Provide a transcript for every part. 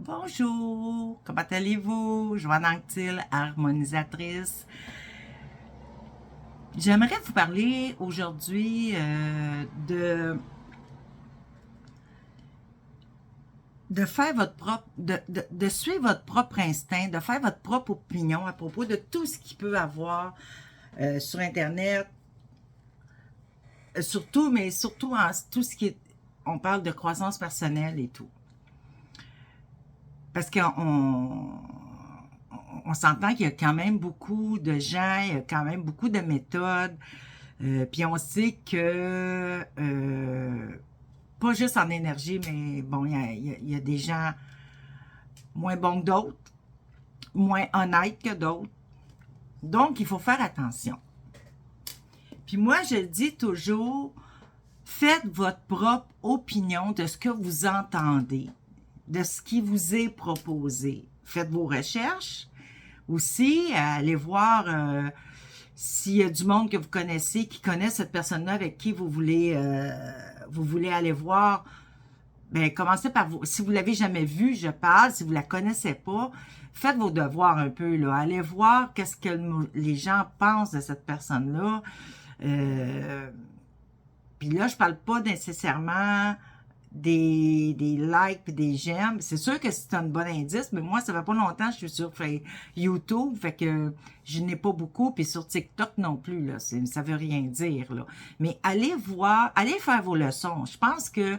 Bonjour, comment allez-vous? Joanne Anctil, harmonisatrice. J'aimerais vous parler aujourd'hui de faire votre propre, de suivre votre propre instinct, de faire votre propre opinion à propos de tout ce qu'il peut avoir sur Internet, surtout, mais surtout en tout ce qui est, on parle de croissance personnelle et tout. Parce qu'on s'entend qu'il y a quand même beaucoup de gens, il y a quand même beaucoup de méthodes, puis on sait que, pas juste en énergie, mais bon, il y a des gens moins bons que d'autres, moins honnêtes que d'autres. Donc, il faut faire attention. Puis moi, je dis toujours, faites votre propre opinion de ce que vous entendez, de ce qui vous est proposé. Faites vos recherches. Aussi, allez voir s'il y a du monde que vous connaissez, qui connaît cette personne-là avec qui vous voulez aller voir. Ben, commencez par vous. Si vous l'avez jamais vue, je parle. Si vous la connaissez pas, faites vos devoirs un peu, là. Allez voir qu'est-ce que les gens pensent de cette personne-là. Puis là, je parle pas nécessairement des likes et des j'aime. C'est sûr que c'est un bon indice, mais moi, ça fait pas longtemps que je suis sur YouTube, fait que je n'ai pas beaucoup, puis sur TikTok non plus, là. Ça veut rien dire, là. Mais allez voir, allez faire vos leçons. Je pense que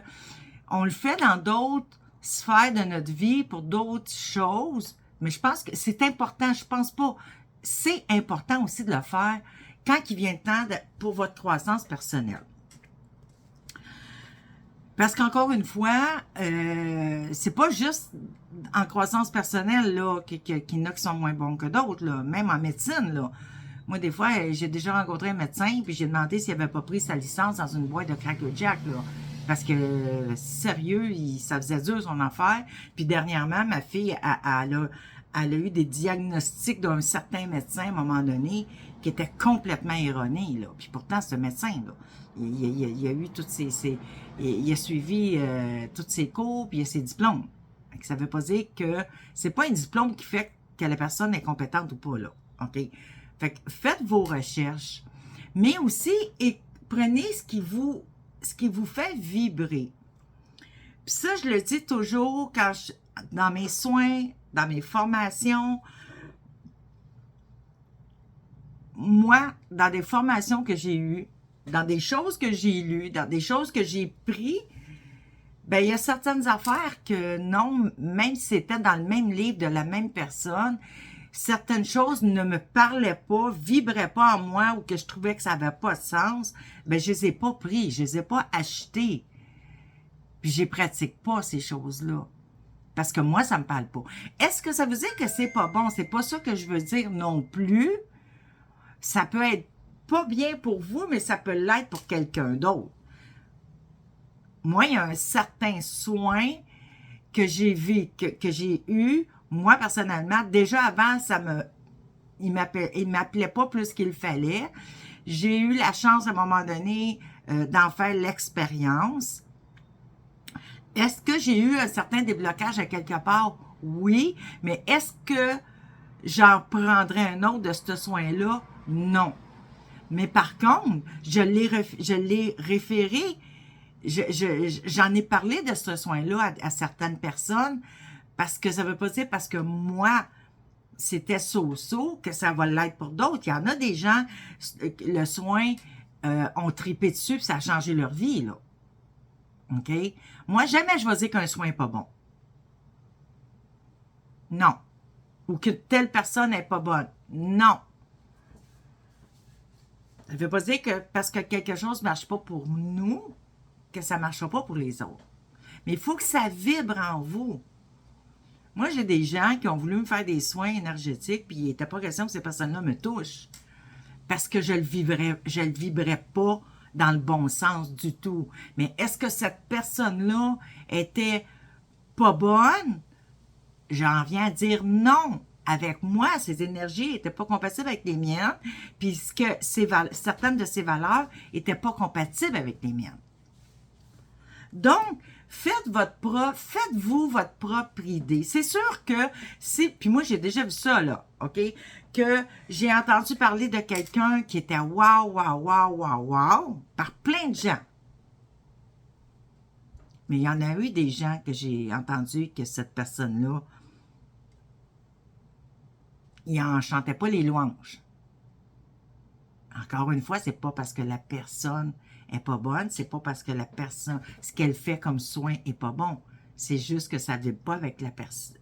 on le fait dans d'autres sphères de notre vie pour d'autres choses, mais je pense que c'est important. Je pense pas. C'est important aussi de le faire quand il vient le temps pour votre croissance personnelle. Parce qu'encore une fois, c'est pas juste en croissance personnelle là qu'il y en a qui sont moins bons que d'autres, là, même en médecine. Là. Moi, des fois, j'ai déjà rencontré un médecin, puis j'ai demandé s'il avait pas pris sa licence dans une boîte de Cracker Jack, là. Parce que, sérieux, ça faisait dur son affaire. Puis dernièrement, ma fille, elle a eu des diagnostics d'un certain médecin à un moment donné qui était complètement erroné, là. Puis pourtant, ce médecin-là, il a eu il a suivi tous ses cours, puis il a ses diplômes. Ça veut pas dire que c'est pas un diplôme qui fait que la personne est compétente ou pas, là. OK? Fait que faites vos recherches, mais aussi prenez ce qui vous fait vibrer. Puis ça, je le dis toujours dans mes soins, dans mes formations. Moi, dans des formations que j'ai eues, dans des choses que j'ai lues, dans des choses que j'ai pris, ben il y a certaines affaires que non, même si c'était dans le même livre de la même personne, certaines choses ne me parlaient pas, vibraient pas en moi ou que je trouvais que ça avait pas de sens, ben je les ai pas pris, je les ai pas achetés. Puis je les pratique pas ces choses-là. Parce que moi, ça me parle pas. Est-ce que ça veut dire que c'est pas bon? C'est pas ça que je veux dire non plus. Ça peut être pas bien pour vous, mais ça peut l'être pour quelqu'un d'autre. Moi, il y a un certain soin que j'ai eu, moi personnellement, déjà avant, il m'appelait pas plus qu'il fallait. J'ai eu la chance à un moment donné d'en faire l'expérience. Est-ce que j'ai eu un certain déblocage à quelque part? Oui, mais est-ce que j'en prendrais un autre de ce soin-là? Non. Mais par contre, je l'ai référé, j'en ai parlé de ce soin-là à certaines personnes, parce que ça veut pas dire parce que moi, c'était so-so que ça va l'être pour d'autres. Il y en a des gens, le soin, ont tripé dessus, puis ça a changé leur vie, là. OK? Moi, jamais je vais dire qu'un soin n'est pas bon. Non. Ou que telle personne n'est pas bonne. Non. Ça ne veut pas dire que parce que quelque chose ne marche pas pour nous, que ça ne marchera pas pour les autres. Mais il faut que ça vibre en vous. Moi, j'ai des gens qui ont voulu me faire des soins énergétiques, puis il n'était pas question que ces personnes-là me touchent. Parce que je le vibrais pas dans le bon sens du tout. Mais est-ce que cette personne-là était pas bonne? J'en viens à dire non. Avec moi, ces énergies n'étaient pas compatibles avec les miennes, puisque certaines de ces valeurs n'étaient pas compatibles avec les miennes. Donc, Faites-vous votre propre idée. C'est sûr que puis moi j'ai déjà vu ça là, OK? Que j'ai entendu parler de quelqu'un qui était wow, wow, wow, wow, wow, par plein de gens. Mais il y en a eu des gens que j'ai entendu que cette personne-là, il n'en chantait pas les louanges. Encore une fois, c'est pas parce que la personne est pas bonne, c'est pas parce que la personne, ce qu'elle fait comme soin est pas bon. C'est juste que ça vibre pas avec la personne,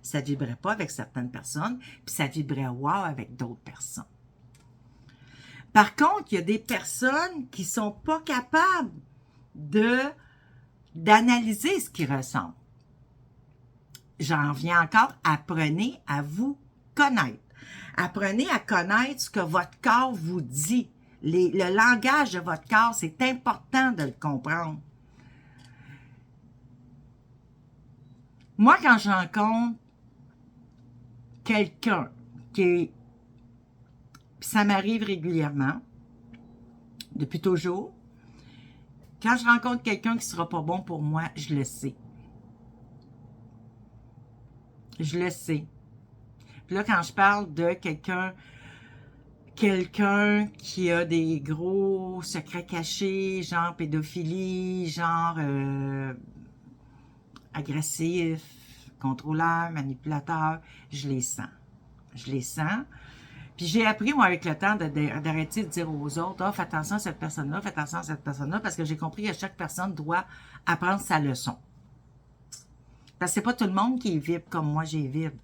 ça vibrait pas avec certaines personnes, puis ça vibrait wow avec d'autres personnes. Par contre, il y a des personnes qui sont pas capables d'analyser ce qu'ils ressentent. J'en viens encore, apprenez à vous connaître. Apprenez à connaître ce que votre corps vous dit. Le langage de votre corps, c'est important de le comprendre. Moi, quand je rencontre quelqu'un qui est... Ça m'arrive régulièrement, depuis toujours. Quand je rencontre quelqu'un qui ne sera pas bon pour moi, je le sais. Je le sais. Puis là, quand je parle de quelqu'un qui a des gros secrets cachés, genre pédophilie, genre agressif, contrôleur, manipulateur, je les sens. Je les sens. Puis j'ai appris, moi, avec le temps, d'arrêter de dire aux autres, « Ah, fais attention à cette personne-là, fais attention à cette personne-là », parce que j'ai compris que chaque personne doit apprendre sa leçon. Parce que c'est pas tout le monde qui vibre comme moi, j'ai vibre.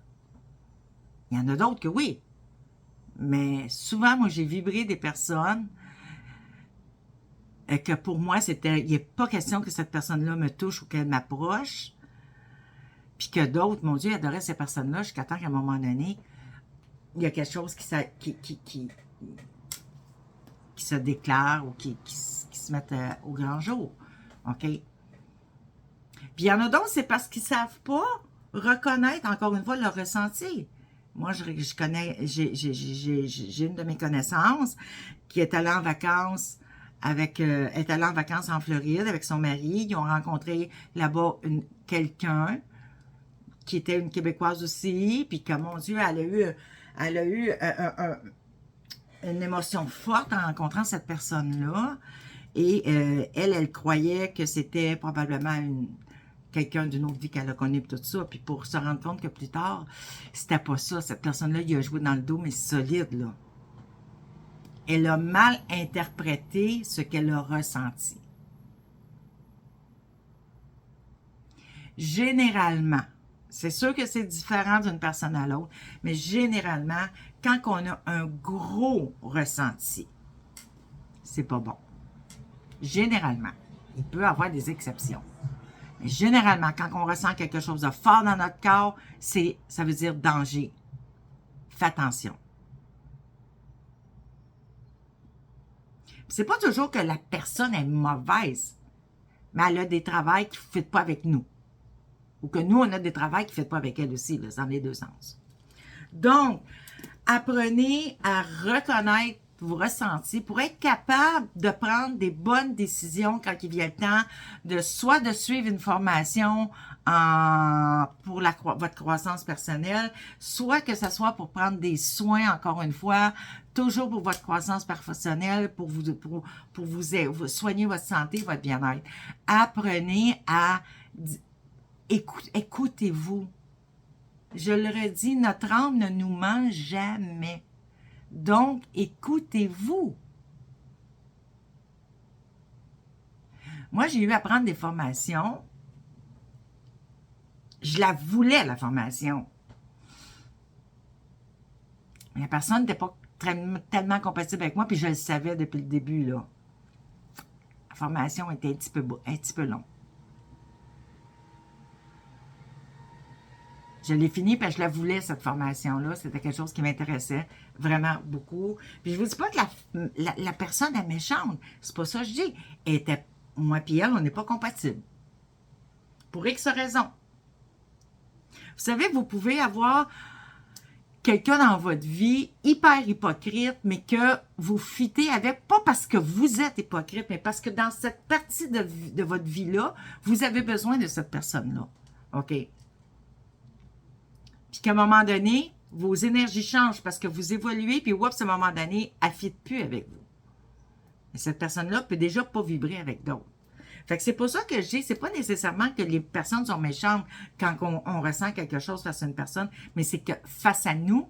Il y en a d'autres que oui. Mais souvent, moi, j'ai vibré des personnes que pour moi, il n'est pas question que cette personne-là me touche ou qu'elle m'approche. Puis que d'autres, mon Dieu, adoraient ces personnes-là jusqu'à temps qu'à un moment donné, il y a quelque chose qui se déclare ou qui se met au grand jour. OK? Puis il y en a d'autres, c'est parce qu'ils ne savent pas reconnaître, encore une fois, leur ressenti. Moi, je connais, j'ai une de mes connaissances qui est allée en vacances est allée en vacances en Floride avec son mari. Ils ont rencontré là-bas quelqu'un qui était une Québécoise aussi, puis que, mon Dieu, elle a eu une émotion forte en rencontrant cette personne-là. Et elle croyait que c'était probablement quelqu'un d'une autre vie qu'elle a connue, tout ça. Puis pour se rendre compte que plus tard, c'était pas ça. Cette personne-là, il a joué dans le dos, mais solide, là. Elle a mal interprété ce qu'elle a ressenti. Généralement, c'est sûr que c'est différent d'une personne à l'autre, mais généralement, quand on a un gros ressenti, c'est pas bon. Généralement. Il peut y avoir des exceptions. Mais généralement, quand on ressent quelque chose de fort dans notre corps, ça veut dire danger. Fais attention. C'est pas toujours que la personne est mauvaise, mais elle a des travails qui ne fitent pas avec nous. Ou que nous, on a des travails qui ne fitent pas avec elle aussi, là, dans les deux sens. Donc, apprenez à reconnaître vos ressentis pour être capable de prendre des bonnes décisions quand il vient le temps soit de suivre une formation pour votre croissance personnelle, soit que ce soit pour prendre des soins, encore une fois, toujours pour votre croissance personnelle, pour vous soigner votre santé, votre bien-être. Apprenez à écoutez-vous. Je le redis, notre âme ne nous ment jamais. Donc, écoutez-vous. Moi, j'ai eu à prendre des formations. Je la voulais, la formation. Mais la personne n'était pas tellement compatible avec moi, puis je le savais depuis le début, là. La formation était un petit peu longue. Je l'ai finie parce que je la voulais, cette formation-là. C'était quelque chose qui m'intéressait vraiment beaucoup. Puis je vous dis pas que la personne est méchante. C'est pas ça que je dis. Moi et elle, on n'est pas compatibles. Pour X raisons. Vous savez, vous pouvez avoir quelqu'un dans votre vie hyper hypocrite, mais que vous fitez avec, pas parce que vous êtes hypocrite, mais parce que dans cette partie de votre vie-là, vous avez besoin de cette personne-là. OK? Puis qu'à un moment donné, vos énergies changent parce que vous évoluez, puis oups, à un moment donné, elle ne fit plus avec vous. Et cette personne-là peut déjà pas vibrer avec d'autres. Fait que c'est pour ça que je dis, c'est pas nécessairement que les personnes sont méchantes quand on ressent quelque chose face à une personne, mais c'est que face à nous,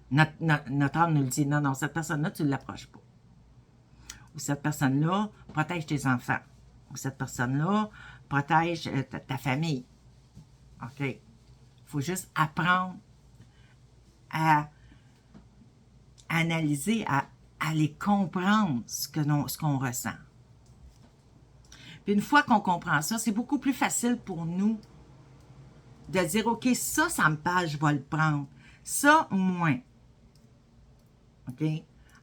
notre âme nous le dit, non, cette personne-là, tu ne l'approches pas. Ou cette personne-là, protège tes enfants. Ou cette personne-là, protège ta famille. OK? Il faut juste apprendre à analyser, à les comprendre, ce qu'on ressent. Puis une fois qu'on comprend ça, c'est beaucoup plus facile pour nous de dire, OK, ça me parle, je vais le prendre. Ça, moins. OK?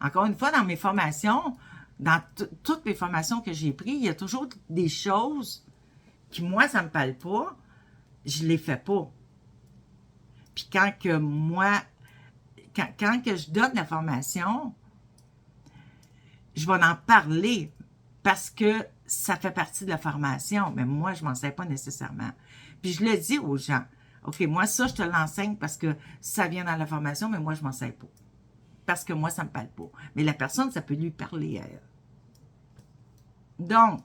Encore une fois, dans mes formations, dans toutes mes formations que j'ai prises, il y a toujours des choses qui, moi, ça ne me parle pas, je ne les fais pas. Puis quand que moi, quand que je donne la formation, je vais en parler parce que ça fait partie de la formation, mais moi, je ne m'en sers pas nécessairement. Puis je le dis aux gens, OK, moi, ça, je te l'enseigne parce que ça vient dans la formation, mais moi, je ne m'en sers pas. Parce que moi, ça ne me parle pas. Mais la personne, ça peut lui parler à elle. Donc,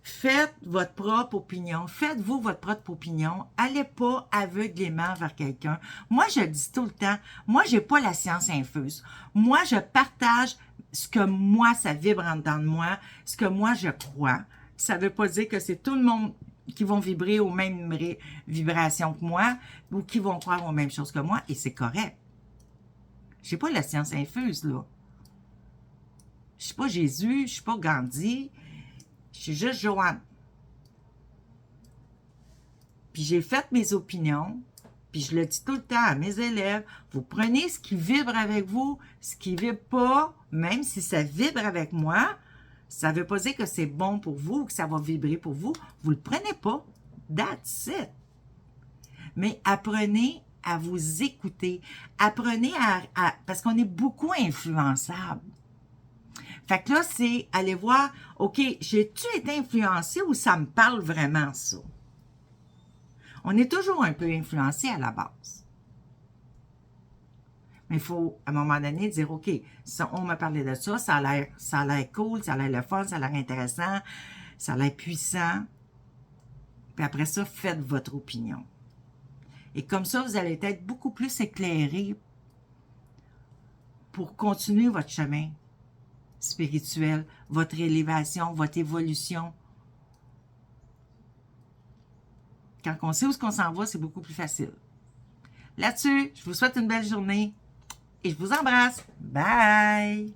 faites votre propre opinion. Faites-vous votre propre opinion. Allez pas aveuglément vers quelqu'un. Moi, je dis tout le temps, moi, j'ai pas la science infuse. Moi, je partage ce que moi, ça vibre en dedans de moi, ce que moi, je crois. Ça veut pas dire que c'est tout le monde qui vont vibrer aux mêmes vibrations que moi ou qui vont croire aux mêmes choses que moi, et c'est correct. J'ai pas la science infuse, là. Je suis pas Jésus, je suis pas Gandhi, je suis juste Joanne. Puis j'ai fait mes opinions, puis je le dis tout le temps à mes élèves, vous prenez ce qui vibre avec vous, ce qui vibre pas, même si ça vibre avec moi, ça veut pas dire que c'est bon pour vous, que ça va vibrer pour vous, vous le prenez pas. That's it. Mais apprenez à vous écouter, apprenez à parce qu'on est beaucoup influençable. Fait que là, c'est aller voir, OK, j'ai-tu été influencé ou ça me parle vraiment, ça? On est toujours un peu influencé à la base. Mais il faut, à un moment donné, dire, OK, ça, on m'a parlé de ça, ça a l'air cool, ça a l'air le fun, ça a l'air intéressant, ça a l'air puissant. Puis après ça, faites votre opinion. Et comme ça, vous allez être beaucoup plus éclairé pour continuer votre chemin spirituel, votre élévation, votre évolution. Quand on sait où on s'en va, c'est beaucoup plus facile. Là-dessus, je vous souhaite une belle journée et je vous embrasse. Bye!